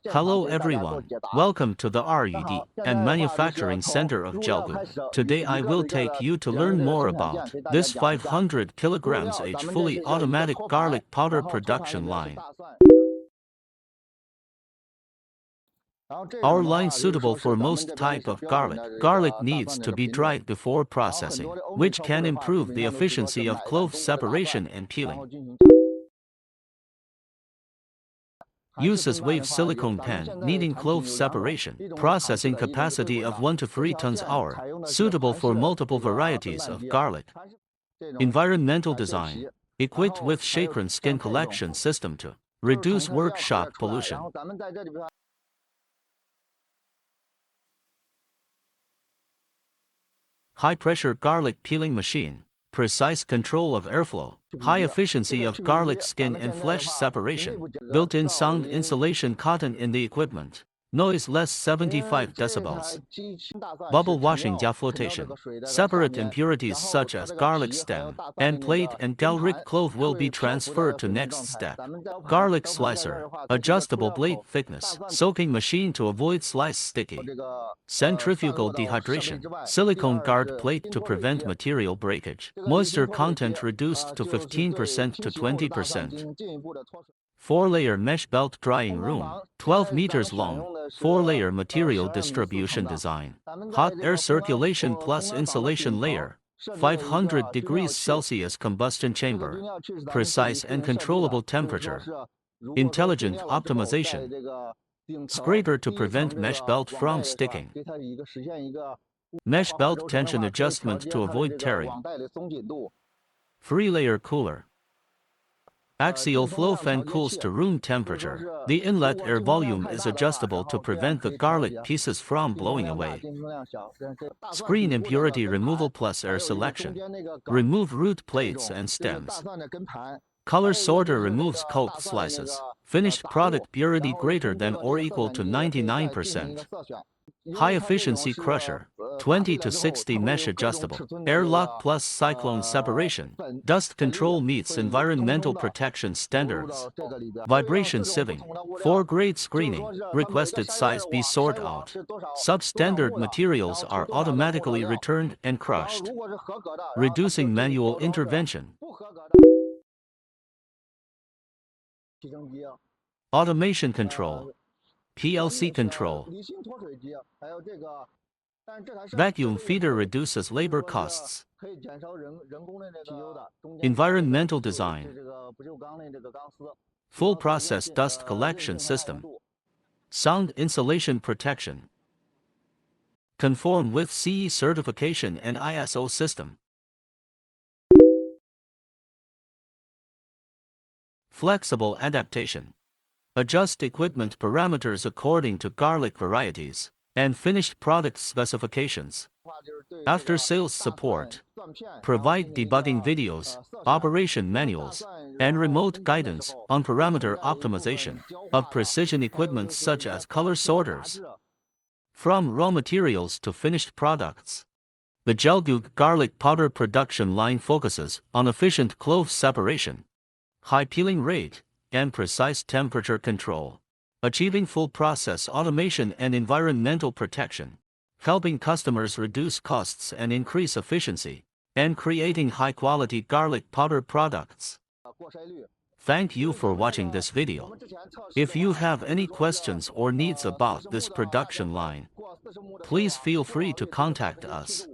Hello everyone, welcome to the R&D and Manufacturing Center of Jiaogu. Today I will take you to learn more about this 500 kilograms H fully automatic garlic powder production line. Our line suitable for most type of garlic. Garlic needs to be dried before processing, which can improve the efficiency of clove separation and peeling. Uses wave silicone pan, needing clove separation, processing capacity of 1 to 3 tons hour, suitable for multiple varieties of garlic. Environmental design, equipped with Chakran skin collection system to reduce workshop pollution. High-pressure garlic peeling machine, precise control of airflow, high efficiency of garlic skin and flesh separation, built-in sound insulation cotton in the equipment, noise less 75 decibels. Bubble washing加 flotation, separate impurities such as garlic stem and plate and galric clove will be transferred to next step. Garlic slicer, adjustable blade thickness, soaking machine to avoid slice sticky. Centrifugal dehydration, silicone guard plate to prevent material breakage, moisture content reduced to 15% to 20%. 4-layer mesh belt drying room, 12 meters long, 4-layer material distribution design, hot air circulation plus insulation layer, 500 degrees Celsius combustion chamber, precise and controllable temperature, intelligent optimization, scraper to prevent mesh belt from sticking, mesh belt tension adjustment to avoid tearing, 3-layer cooler. Axial flow fan cools to room temperature. The inlet air volume is adjustable to prevent the garlic pieces from blowing away. Screen impurity removal plus air selection. Remove root plates and stems. Color sorter removes cold slices. Finished product purity greater than or equal to 99%. High efficiency crusher, 20 to 60 mesh adjustable, airlock plus cyclone separation, dust control meets environmental protection standards. Vibration sieving, 4-grade screening, requested size be sort out. Substandard materials are automatically returned and crushed, reducing manual intervention. Automation control, PLC control. Vacuum feeder reduces labor costs. Environmental design. Full process dust collection system. Sound insulation protection. Conform with CE certification and ISO system. Flexible adaptation. Adjust equipment parameters according to garlic varieties and finished product specifications. After sales support, provide debugging videos, operation manuals, and remote guidance on parameter optimization of precision equipment such as color sorters. From raw materials to finished products, the Jiaogu garlic powder production line focuses on efficient clove separation, high peeling rate, and precise temperature control, achieving full process automation and environmental protection, helping customers reduce costs and increase efficiency, and creating high-quality garlic powder products. Thank you for watching this video. If you have any questions or needs about this production line, please feel free to contact us.